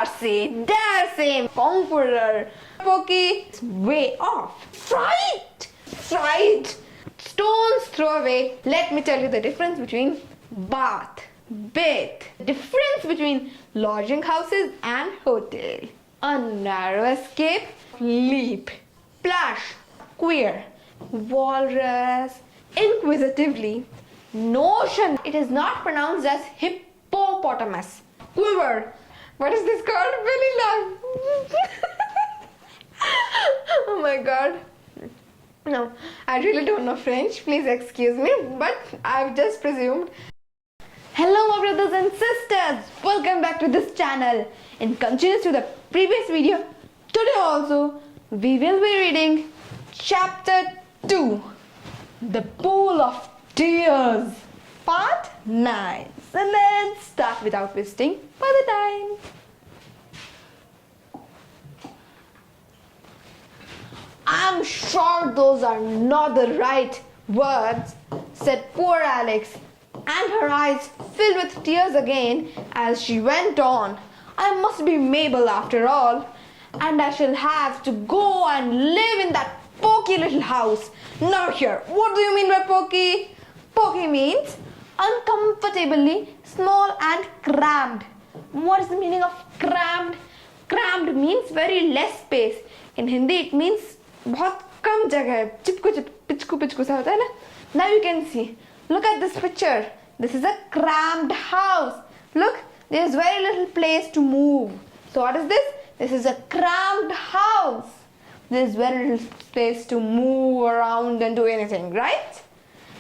dare say, conqueror. Pokey, it's way off. Fright. Stone's throw away. Let me tell you the difference between bath, bath. The difference between lodging houses and hotel. A narrow escape, leap. Splash, queer. Walrus, inquisitively. Notion, it is not pronounced as hippopotamus. Quiver, what is this called? Belly laugh. Oh my god. No, I really don't know French. Please excuse me, but I've just presumed. Hello my brothers and sisters. Welcome back to this channel. In continuance to the previous video, today also we will be reading Chapter 2, The Pool of Tears, Part 9. So let's start without wasting further time. I'm sure those are not the right words, said poor Alex, and her eyes filled with tears again as she went on. I must be Mabel after all, and I shall have to go and live in that pokey little house. Now here, what do you mean by pokey? Pokey means uncomfortably small and crammed. What is the meaning of crammed? Crammed means very less space. In Hindi it means बहुत कम जगह है, चिपकू पिचकू सा होता है ना. Now you can see, look at this picture. This is a crammed house. Look, there is very little place to move. So what is this? This is a crammed house. There is very little space to move around and do anything, right?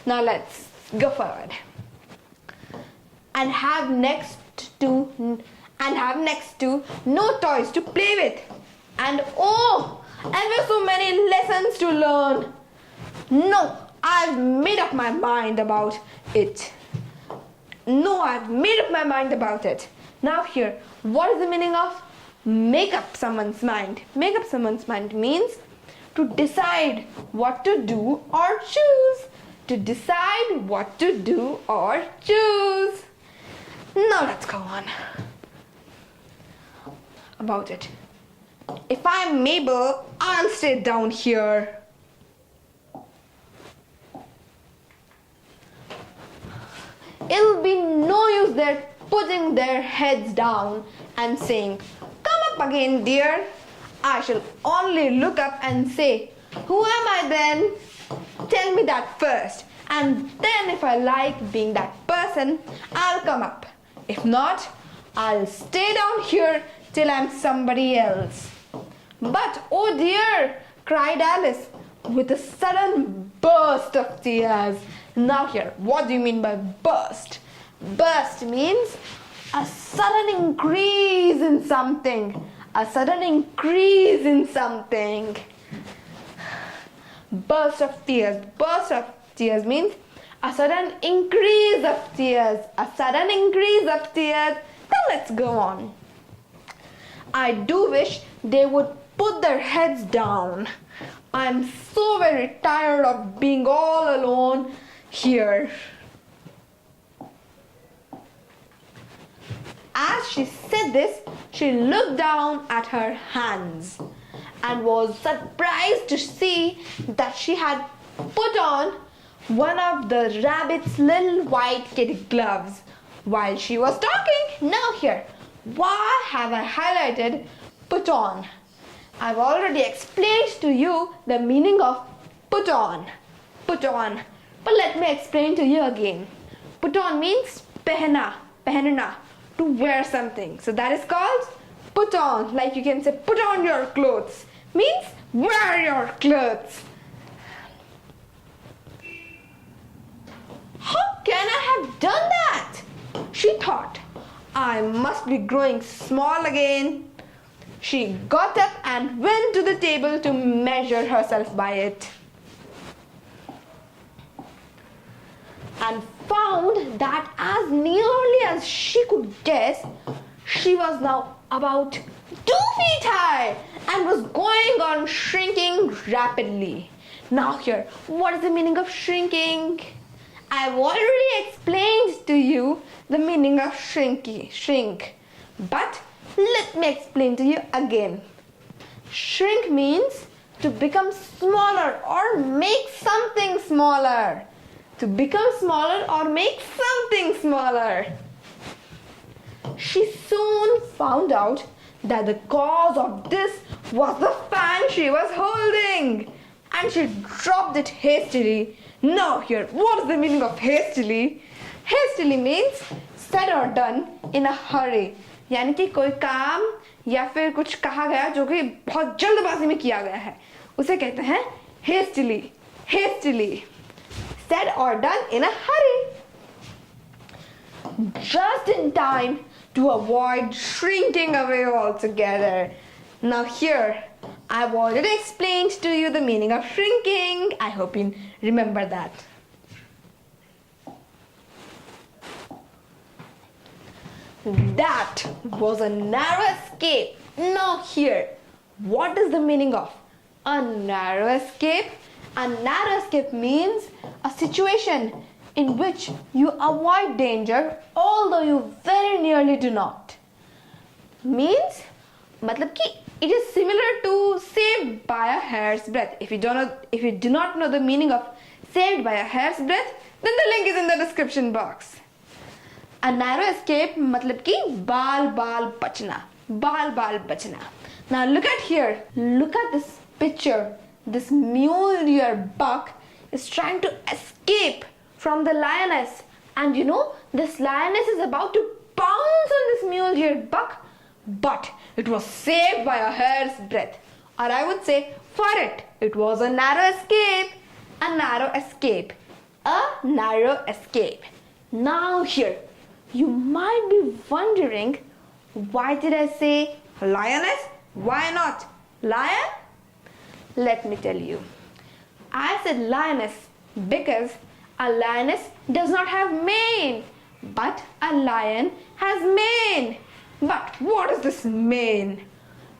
Now let's go forward. And have next to no toys to play with. And ever so many lessons to learn. No, I've made up my mind about it. Now here, what is the meaning of make up someone's mind? Make up someone's mind means to decide what to do or choose. To decide what to do or choose. Now let's go on about it. If I'm Mabel, I'll stay down here. It'll be no use their putting their heads down and saying, "Come up again, dear." I shall only look up and say, "Who am I then? Tell me that first. And then if I like being that person, I'll come up. If not, I'll stay down here till I'm somebody else." But oh dear, cried Alice with a sudden burst of tears. Now here, what do you mean by burst? Burst means a sudden increase in something. A sudden increase in something. Burst of tears. Burst of tears means a sudden increase of tears. A sudden increase of tears. Now let's go on. I do wish they would put their heads down. I'm so very tired of being all alone here. As she said this, she looked down at her hands and was surprised to see that she had put on one of the rabbit's little white kid gloves while she was talking. Now here, why have I highlighted put on? I've already explained to you the meaning of put on. Put on. But let me explain to you again. Put on means pehenna, to wear something. So that is called put on. Like you can say put on your clothes. Means wear your clothes. How can I have done that? She thought. I must be growing small again. She got up and went to the table to measure herself by it. And found that as nearly as she could guess, she was now about 2 feet high and was going on shrinking rapidly. Now here, what is the meaning of shrinking? I've already explained to you the meaning of shrink. But let me explain to you again. Shrink means to become smaller or make something smaller. To become smaller or make something smaller. She soon found out that the cause of this was the fan she was holding, and she dropped it hastily. Now here, what is the meaning of hastily? Hastily means said or done in a hurry. यानी कि कोई काम या फिर कुछ कहा गया जो कि बहुत जल्दबाजी में किया गया है, उसे कहते हैं hastily. Hastily. Said or done in a hurry. Just in time to avoid shrinking away altogether. Now here, I've already explained to you the meaning of shrinking. I hope you remember that. That was a narrow escape. Now here, what is the meaning of a narrow escape? A narrow escape means a situation in which you avoid danger although you very nearly do not. Means मतलब कि it is similar to saved by a hair's breadth. If you do not know the meaning of saved by a hair's breadth, then the link is in the description box. A narrow escape मतलब कि बाल बचना. Now look at here. Look at this picture. This mule deer buck is trying to escape from the lioness, and you know this lioness is about to pounce on this mule deer buck, but it was saved by a hair's breadth, or I would say for it was a narrow escape. A narrow escape. A narrow escape. Now here, you might be wondering, why did I say lioness? Why not lion? Let me tell you. I said lioness because a lioness does not have mane, but a lion has mane. But what is this mane?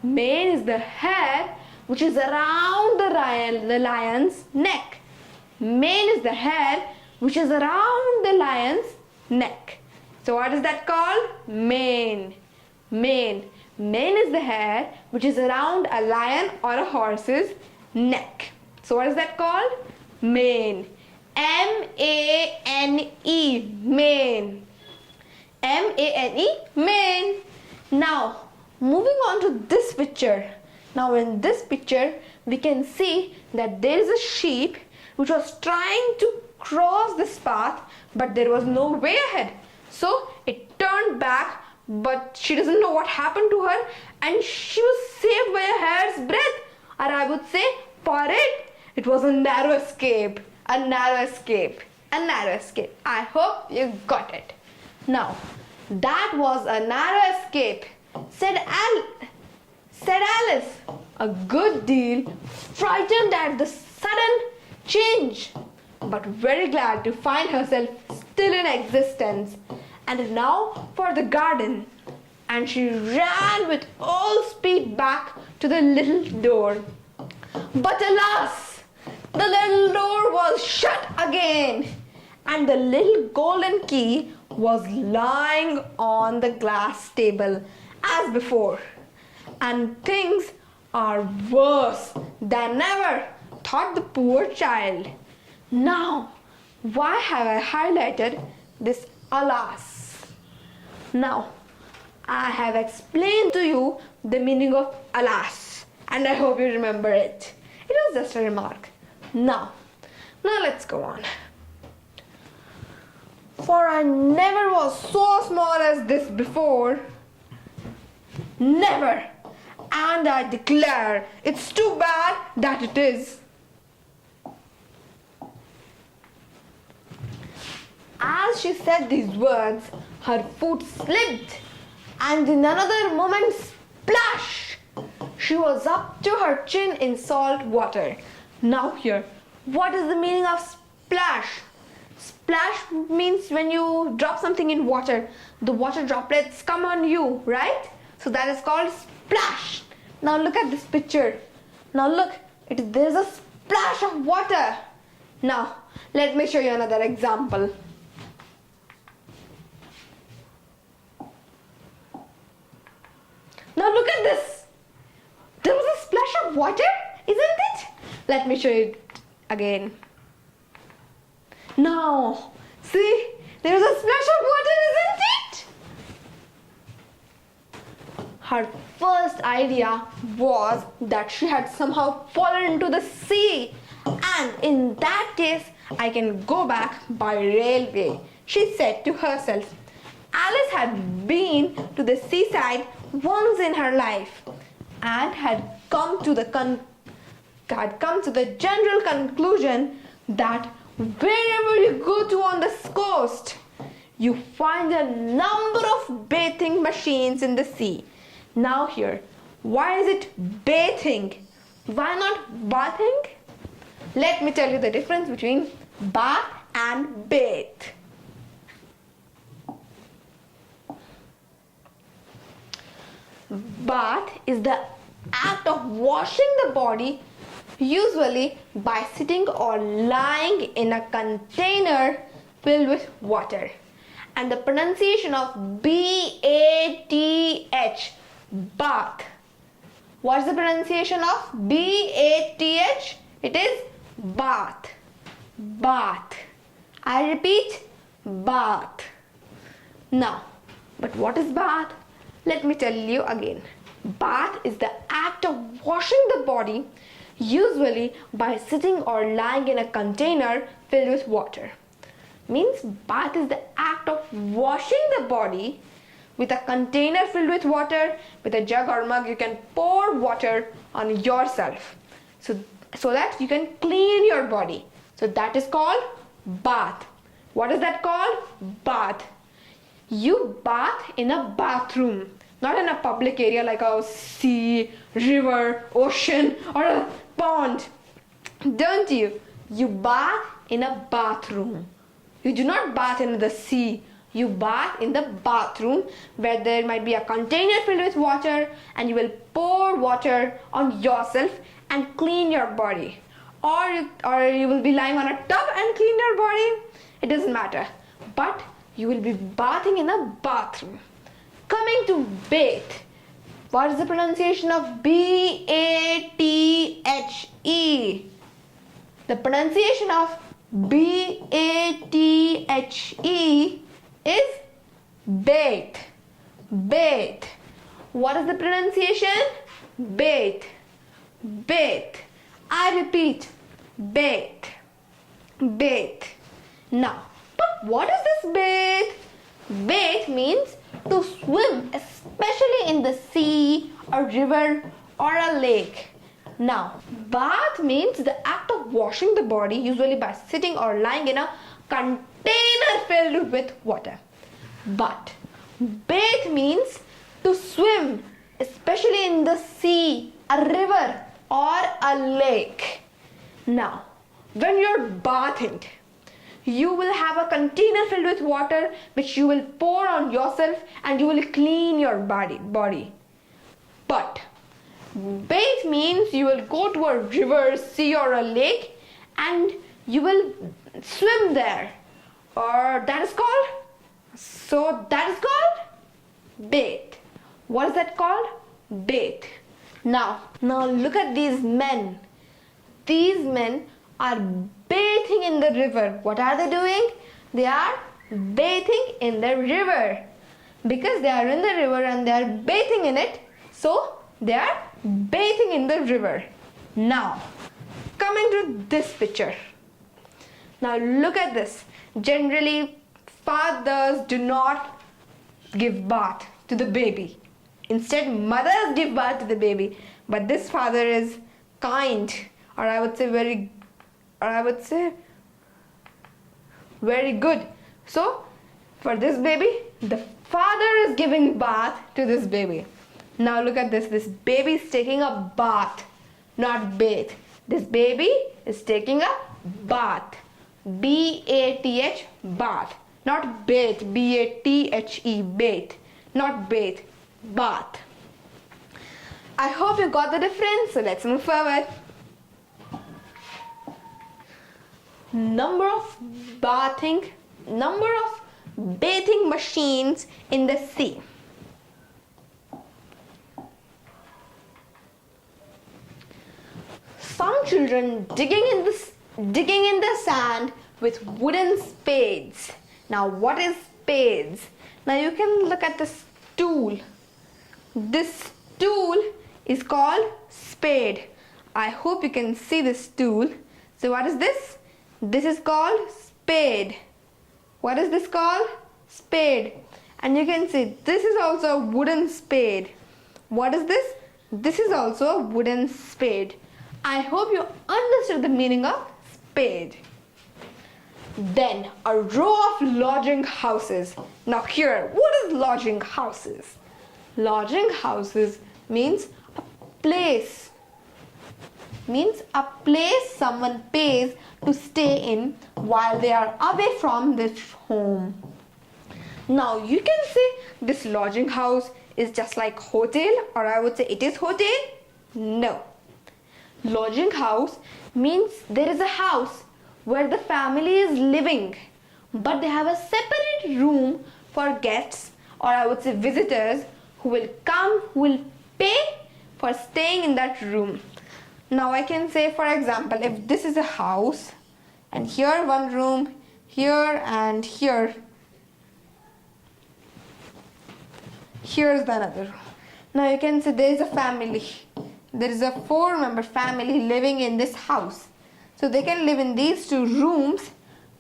Mane is the hair which is around the lion's neck. Mane is the hair which is around the lion's neck. So what is that called? Mane. Mane. Mane is the hair which is around a lion or a horse's neck. So what is that called? Mane. M-A-N-E. Mane. M-A-N-E. Mane. Now, moving on to this picture. Now in this picture, we can see that there is a sheep which was trying to cross this path, but there was no way ahead. So it turned back, but she doesn't know what happened to her, and she was saved by a hair's breadth. Or I would say, for it was a narrow escape. A narrow escape. A narrow escape. I hope you got it. Now, that was a narrow escape, said Alice, a good deal frightened at the sudden change, but very glad to find herself still in existence. And now for the garden. And she ran with all speed back to the little door. But alas, the little door was shut again, and the little golden key was lying on the glass table as before. And things are worse than ever, thought the poor child. Now, why have I highlighted this alas? Now, I have explained to you the meaning of alas, and I hope you remember it. It was just a remark. Now let's go on. For I never was so small as this before. Never. And I declare it's too bad that it is. As she said these words, her foot slipped, and in another moment, splash! She was up to her chin in salt water. Now here, what is the meaning of splash? Splash means when you drop something in water, the water droplets come on you, right? So that is called splash. Now look at this picture. Now look, there's a splash of water. Now, let me show you another example. Now look at this. There was a splash of water, isn't it? Let me show you again. Now, see, there was a splash of water, isn't it? Her first idea was that she had somehow fallen into the sea, and in that case, I can go back by railway, she said to herself. Alice had been to the seaside once in her life and had come to the general conclusion that wherever you go to on this coast, you find a number of bathing machines in the sea. Now here, why is it bathing? Why not bathing? Let me tell you the difference between bath and bathe. Bath is the act of washing the body, usually by sitting or lying in a container filled with water. And the pronunciation of B-A-T-H, bath. What's the pronunciation of B-A-T-H? It is bath. Bath. I repeat, bath. Now, but what is bath? Let me tell you again. Bath is the act of washing the body, usually by sitting or lying in a container filled with water. Means bath is the act of washing the body with a container filled with water. With a jug or mug, you can pour water on yourself so that you can clean your body. So that is called bath. What is that called? Bath. You bath in a bathroom, not in a public area like a sea, river, ocean, or a pond. Don't you? You bath in a bathroom. You do not bath in the sea. You bath in the bathroom where there might be a container filled with water, and you will pour water on yourself and clean your body. Or you will be lying on a tub and clean your body. It doesn't matter. But you will be bathing in a bathroom. Coming to bathe. What is the pronunciation of B-A-T-H-E? The pronunciation of B-A-T-H-E is bathe. Bathe. What is the pronunciation? Bathe. Bathe. I repeat, bathe. Bathe. Now, but what is this bathe? Bathe means to swim, especially in the sea, a river, or a lake. Now, bath means the act of washing the body, usually by sitting or lying in a container filled with water. But bathe means to swim, especially in the sea, a river, or a lake. Now, when you're bathing, you will have a container filled with water which you will pour on yourself and you will clean your body. But bathe means you will go to a river, sea, or a lake and you will swim there. Or that is called? So that is called bathe. What is that called? Bathe. Now look at these men. These men are bathing in the river. What are they doing? They are bathing in the river. Because they are in the river and they are bathing in it, so they are bathing in the river. Now, coming to this picture. Now look at this. Generally, fathers do not give bath to the baby. Instead, mothers give bath to the baby. But this father is kind, or I would say very good. So, for this baby, the father is giving bath to this baby. Now look at this. This baby is taking a bath, not bathe. This baby is taking a bath. B-A-T-H, bath. Not bathe, B-A-T-H-E, bathe. Not bathe, bath. I hope you got the difference, so let's move forward. Number of bathing machines in the sea. some children digging in the sand with wooden spades. Now what is spades? Now you can look at the stool. This stool is called spade. I hope you can see this stool. So what is this? This is called spade. What is this called? Spade. And you can see this is also a wooden spade. What is this? This is also a wooden spade. I hope you understood the meaning of spade. Then a row of lodging houses. Now here, what is lodging houses? Lodging houses means a place. Means a place someone pays to stay in while they are away from this home. Now you can say this lodging house is just like hotel, or I would say it is hotel. No. Lodging house means there is a house where the family is living, but they have a separate room for guests, or I would say visitors, who will come, who will pay for staying in that room. Now I can say, for example, if this is a house and here one room, here and here, here's the another room. Now you can say there is a family. There is a 4-member family living in this house. So they can live in these 2 rooms,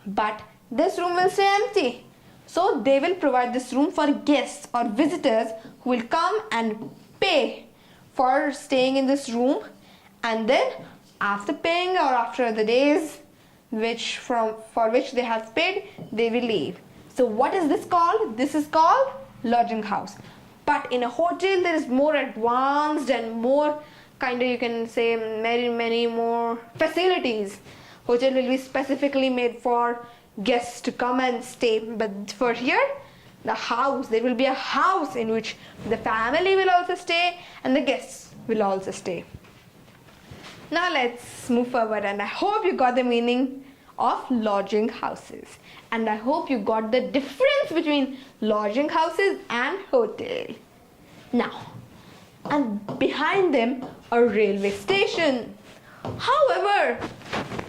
but this room will stay empty. So they will provide this room for guests or visitors who will come and pay for staying in this room, and then after paying or after the days for which they have paid, they will leave. So what is this called? This is called lodging house. But in a hotel there is more advanced and more you can say many more facilities. Hotel will be specifically made for guests to come and stay, but for here, the house, there will be a house in which the family will also stay and the guests will also stay. Now let's move forward, and I hope you got the meaning of lodging houses, and I hope you got the difference between lodging houses and hotel. Now, and behind them a railway station. However,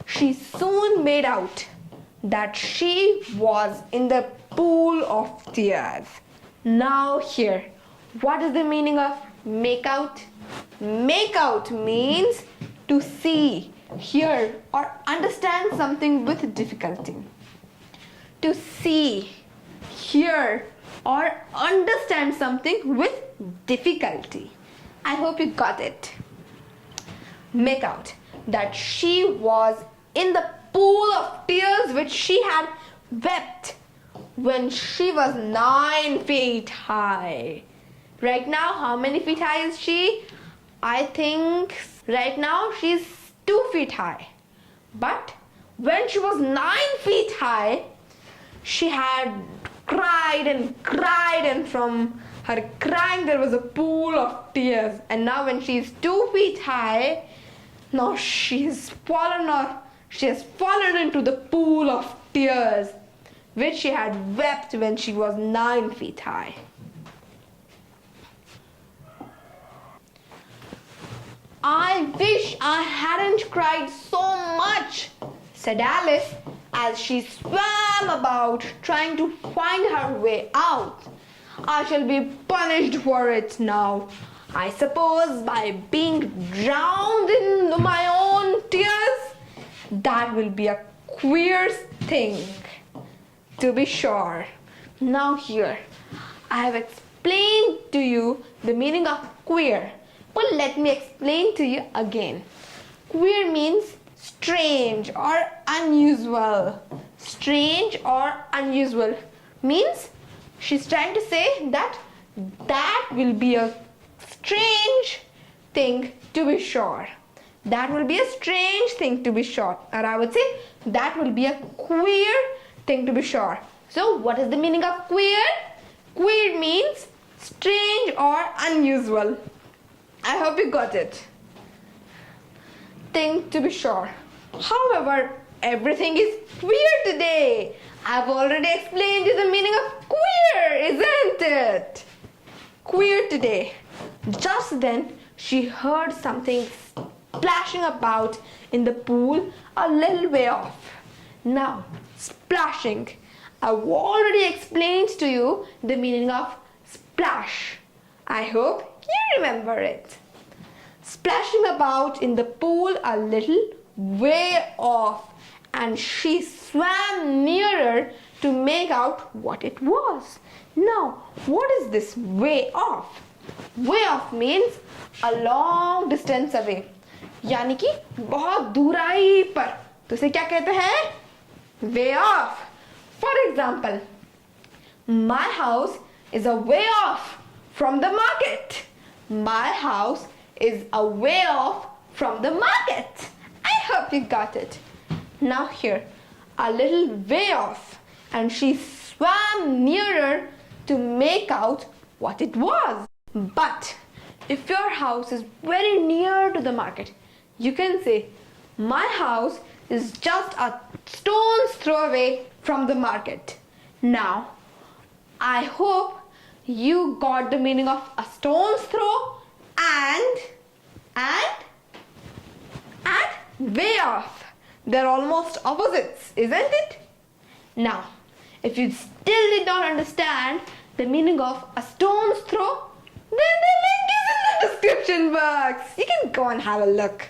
she soon made out that she was in the pool of tears. Now here, what is the meaning of make out? Make out means to see, hear or understand something with difficulty. To see, hear or understand something with difficulty. I hope you got it. Make out that she was in the pool of tears which she had wept when she was 9 feet high. Right now, how many feet high is she? I think right now she's 2 feet high. But when she was 9 feet high, she had cried, and from her crying there was a pool of tears. And now when she is 2 feet high, now she has fallen into the pool of tears which she had wept when she was 9 feet high. I wish I hadn't cried so much, said Alice as she swam about trying to find her way out. I shall be punished for it now. I suppose by being drowned in my own tears. That will be a queer thing, to be sure. Now here, I have explained to you the meaning of queer. But let me explain to you again. Queer means strange or unusual. Strange or unusual means she's trying to say that will be a strange thing to be sure. That will be a strange thing to be sure. Or I would say that will be a queer thing to be sure. So what is the meaning of queer? Queer means strange or unusual. I hope you got it. Thing to be sure. However, everything is queer today. I've already explained you the meaning of queer, isn't it? Queer today. Just then, she heard something splashing about in the pool a little way off. Now, splashing. I've already explained to you the meaning of splash. I hope you remember it. Splashing about in the pool a little way off, and she swam nearer to make out what it was. Now, what is this way off? Way off means a long distance away. यानी कि बहुत दूराई पर. तो इसे क्या कहते हैं? Way off. For example, my house is a way off from the market. My house is a way off from the market. I hope you got it. Now here, a little way off, and she swam nearer to make out what it was. But if your house is very near to the market, you can say, my house is just a stone's throw away from the market. Now, I hope you got the meaning of a stone's throw and way off. They're almost opposites, isn't it? Now, if you still did not understand the meaning of a stone's throw, then the link is in the description box. You can go and have a look.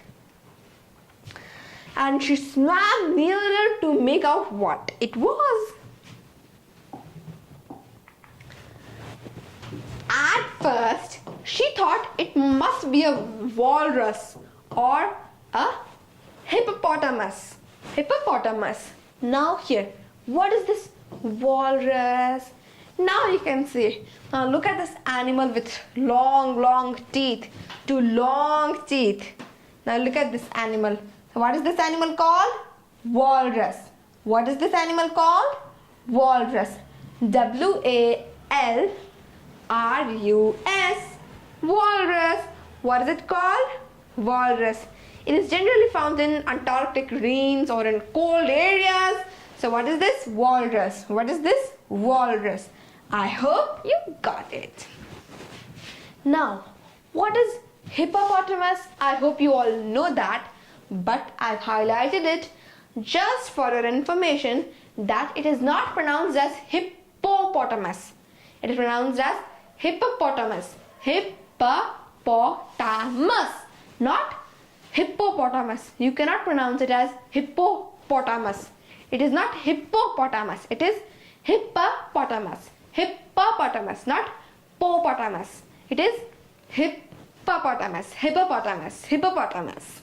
And she swam nearer to make out what it was. At first, she thought it must be a walrus or a hippopotamus. Hippopotamus. Now here, what is this walrus? Now you can see. Now look at this animal with long teeth. Two long teeth. Now look at this animal. What is this animal called? Walrus. What is this animal called? Walrus. W-A-L-R-U-S. Walrus. What is it called? Walrus. It is generally found in Antarctic regions or in cold areas. So what is this? Walrus. What is this? Walrus. I hope you got it. Now, what is hippopotamus? I hope you all know that, but I've highlighted it just for your information that it is not pronounced as hippopotamus. It is pronounced as hippopotamus. Hippopotamus, not hippopotamus. You cannot pronounce it as hippopotamus. It is not hippopotamus. It is hippopotamus. Hippopotamus, not popotamus. It is hippopotamus. Hippopotamus. Hippopotamus.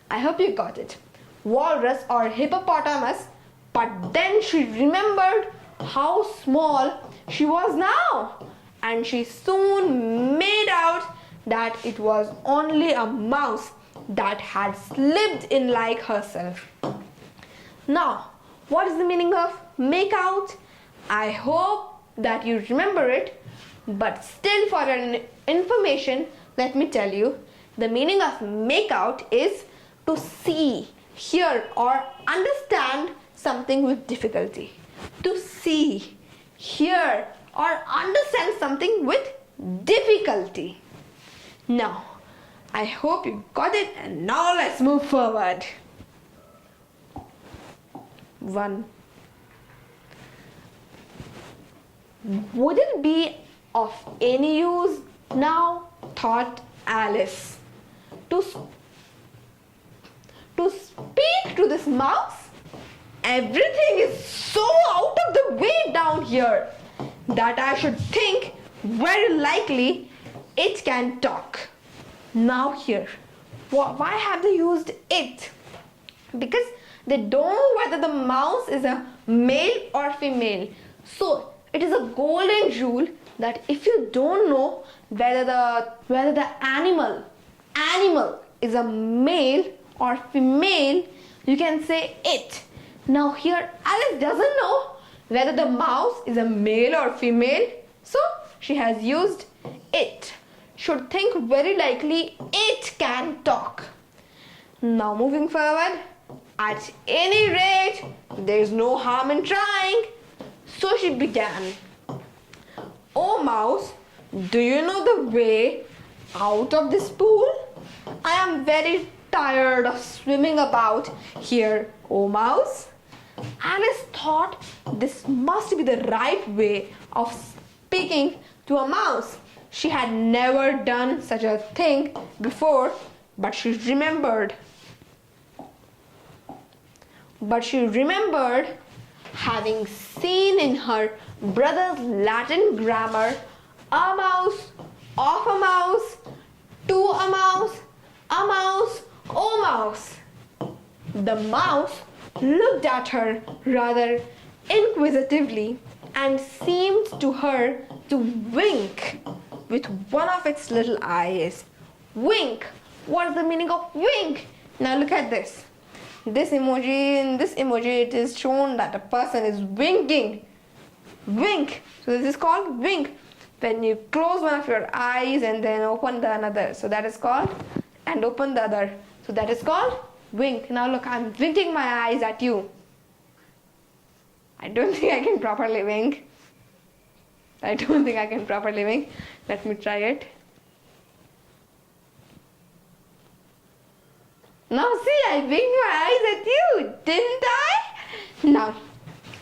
I hope you got it. Walrus or hippopotamus. But then she remembered how small she was now, and she soon made out that it was only a mouse that had slipped in like herself. Now, what is the meaning of make out? I hope that you remember it, but still for your information, let me tell you, the meaning of make out is to see, hear or understand something with difficulty. To see, hear or understand something with difficulty. Now, I hope you got it, and now let's move forward. 1. Would it be of any use now, thought Alice, to speak to this mouse? Everything is so out of the way down here that I should think very likely it can talk. Now here, why have they used it? Because they don't know whether the mouse is a male or female. So it is a golden rule that if you don't know whether the animal is a male or female, you can say it. Now here Alice doesn't know whether the mouse is a male or female, so she has used it. Should think very likely it can talk. Now moving forward, at any rate, there is no harm in trying. So she began. Oh mouse, do you know the way out of this pool? I am very tired of swimming about here, oh mouse? Alice thought this must be the right way of speaking to a mouse. She had never done such a thing before, but she remembered. Having seen in her brother's Latin grammar a mouse, of a mouse, to a mouse, oh mouse. The mouse looked at her rather inquisitively and seemed to her to wink with one of its little eyes. Wink. What is the meaning of wink? Now look at this. In this emoji it is shown that a person is winking. Wink. So this is called wink. When you close one of your eyes and then open the another. So that is called, and open the other. So that is called wink. Now look, I'm winking my eyes at you. I don't think I can properly wink. Let me try it. Now see, I winked my eyes at you, didn't I? Now,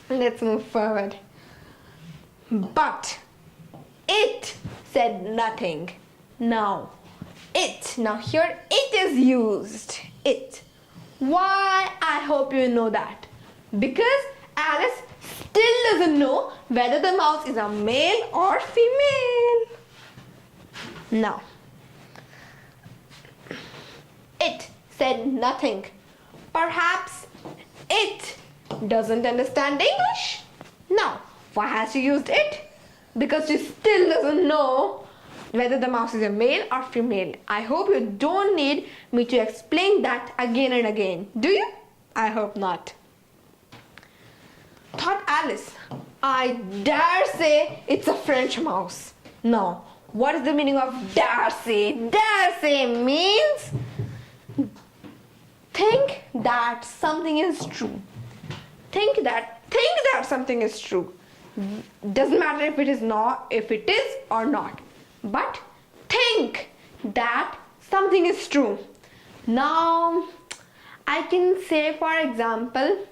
let's move forward. But it said nothing. Now here it is used. It. Why? I hope you know that. Because Alice still doesn't know whether the mouse is a male or female. Now, it said nothing. Perhaps it doesn't understand English. Now, why has she used it? Because she still doesn't know whether the mouse is a male or female. I hope you don't need me to explain that again and again. Do you? I hope not. Thought Alice, I dare say it's a French mouse. No, what is the meaning of dare say? Dare say means think that something is true. Think that something is true. Doesn't matter if it is or not. But think that something is true. Now, I can say, for example,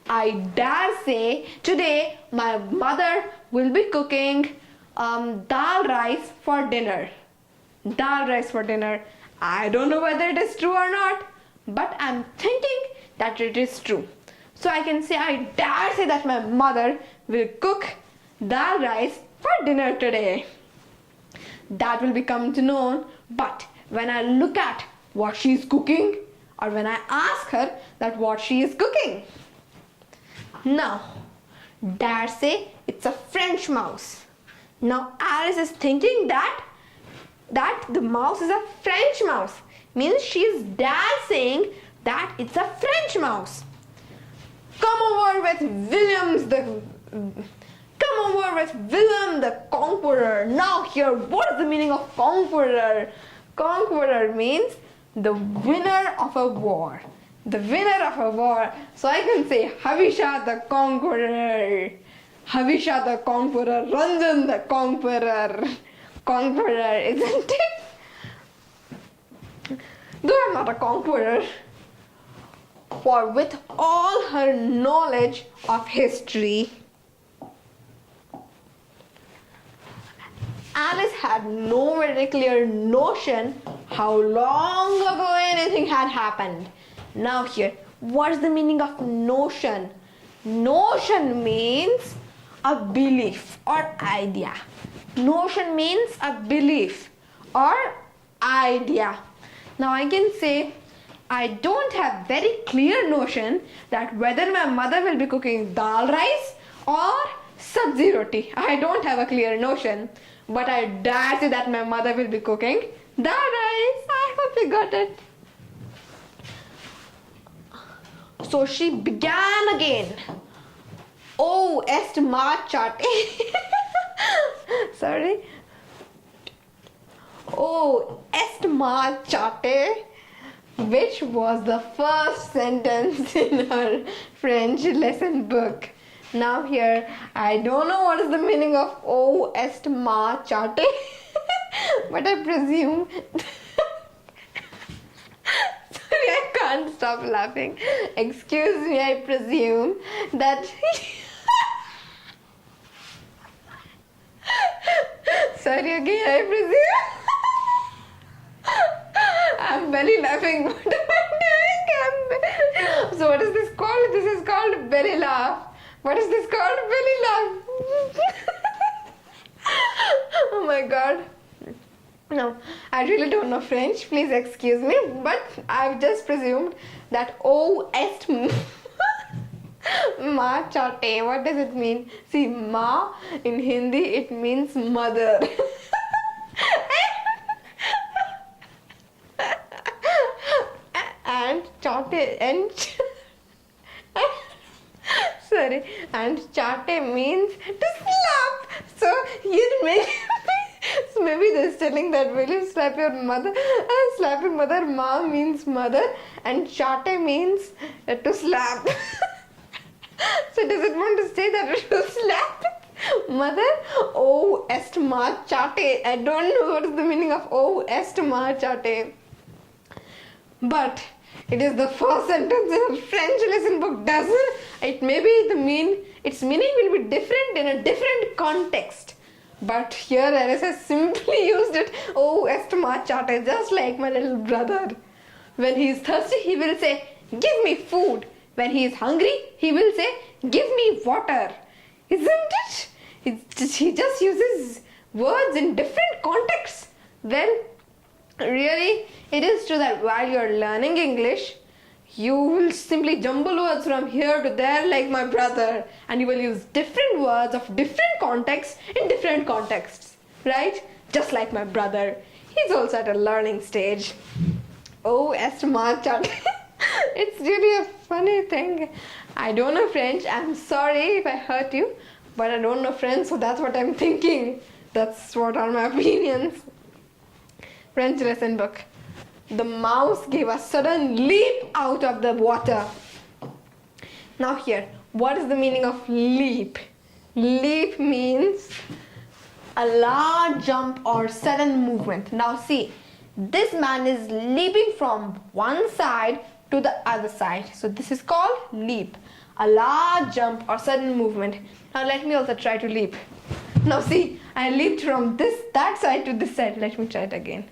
I dare say today my mother will be cooking dal rice for dinner. I don't know whether it is true or not, but I'm thinking that it is true. So I can say I dare say that my mother will cook dal rice for dinner today. That will become to know, but when I look at what she is cooking, or when I ask her that what she is cooking. Now, dare say it's a French mouse. Now Alice is thinking that the mouse is a French mouse. Means she is dare saying that it's a French mouse. Come over with William the Conqueror. Now here, what is the meaning of conqueror? Conqueror means the winner of a war. So I can say Havisha the Conqueror. Ranjan the Conqueror, isn't it? Though I'm not a conqueror, for with all her knowledge of history, Alice had no very clear notion how long ago anything had happened. Now here, what is the meaning of notion? Notion means a belief or idea. Notion means a belief or idea. Now I can say I don't have very clear notion that whether my mother will be cooking dal rice or sabzi roti. I don't have a clear notion, but I dare say that my mother will be cooking dal rice. I hope you got it. So she began again. Oh, est marchate. Sorry. Oh, est marchate, which was the first sentence in her French lesson book. Now here, I don't know what is the meaning of oh, est marchate, but I presume stop laughing. Excuse me, I presume that... Sorry again, I presume. I'm belly laughing. What am I doing? So what is this called? This is called belly laugh. What is this called? Belly laugh. Oh my god. No, I really don't know French. Please excuse me. But I've just presumed that O est ma chote. What does it mean? See, ma in Hindi it means mother. And chote and sorry, and chate means to slap. So you make so maybe this telling that will you slap your mother? Slap your mother. Ma means mother, and chate means to slap. So does it want to say that it will slap mother? O est ma chate. I don't know what is the meaning of O est ma chate. But it is the first sentence in a French lesson book, doesn't it? Maybe its meaning will be different in a different context. But here Alice has simply used it, oh, est ma chate, just like my little brother. When he is thirsty, he will say, give me food. When he is hungry, he will say, give me water. Isn't it? He just uses words in different contexts. Well, really, it is true that while you are learning English, you will simply jumble words from here to there like my brother, and you will use different words of different contexts in different contexts, right? Just like my brother. He's also at a learning stage. Oh, est ma chate. It's really a funny thing. I don't know French. I'm sorry if I hurt you, but I don't know French, so that's what I'm thinking. That's what are my opinions. French lesson book. The mouse gave a sudden leap out of the water. Now here, what is the meaning of leap? Leap means a large jump or sudden movement. Now see, this man is leaping from one side to the other side. So this is called leap. A large jump or sudden movement. Now let me also try to leap. Now see, I leaped from that side to this side. Let me try it again.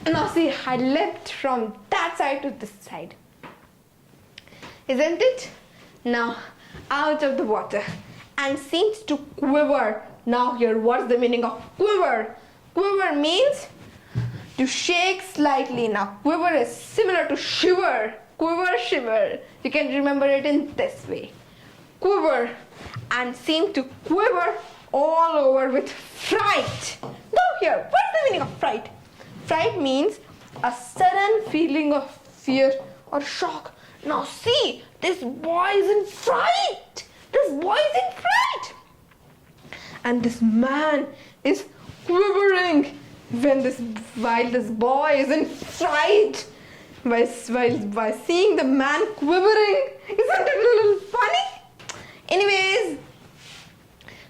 Now see, I leapt from that side to this side. Isn't it? Now, out of the water and seems to quiver. Now here, what's the meaning of quiver? Quiver means to shake slightly. Now, quiver is similar to shiver. Quiver, shiver. You can remember it in this way. Quiver and seem to quiver all over with fright. Now here, what's the meaning of fright? Fright means a sudden feeling of fear or shock. Now see, this boy is in fright. This boy is in fright. And this man is quivering while this boy is in fright. By seeing the man quivering, isn't it a little funny? Anyways,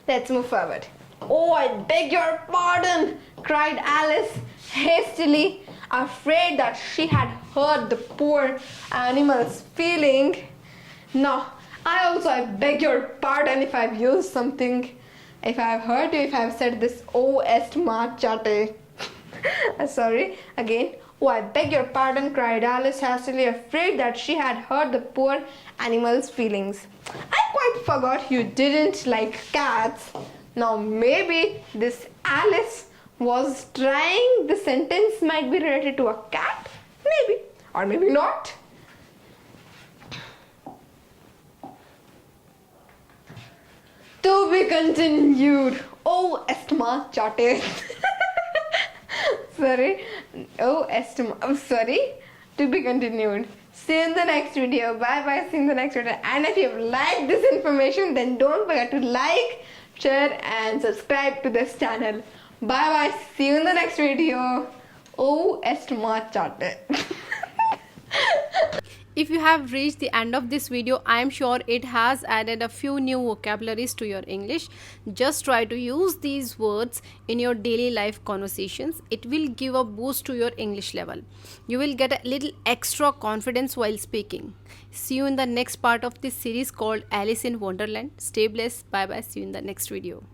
let's move forward. Oh, I beg your pardon, cried Alice hastily, afraid that she had hurt the poor animal's feeling. Now, I beg your pardon if I've used something, if I've hurt you, if I've said this, oh, est ma chate. Sorry, again. Oh, I beg your pardon, cried Alice hastily, afraid that she had hurt the poor animal's feelings. I quite forgot you didn't like cats. Now, maybe this Alice was trying the sentence might be related to a cat. Maybe. Or maybe not. To be continued. Oh, est ma chate. Sorry. Oh, sorry. To be continued. See you in the next video. Bye bye. See you in the next video. And if you've liked this information, then don't forget to like, share and subscribe to this channel. Bye bye. See you in the next video. Oh, est ma chate. If you have reached the end of this video, I am sure it has added a few new vocabularies to your English. Just try to use these words in your daily life conversations. It will give a boost to your English level. You will get a little extra confidence while speaking. See you in the next part of this series called Alice in Wonderland. Stay blessed. Bye bye. See you in the next video.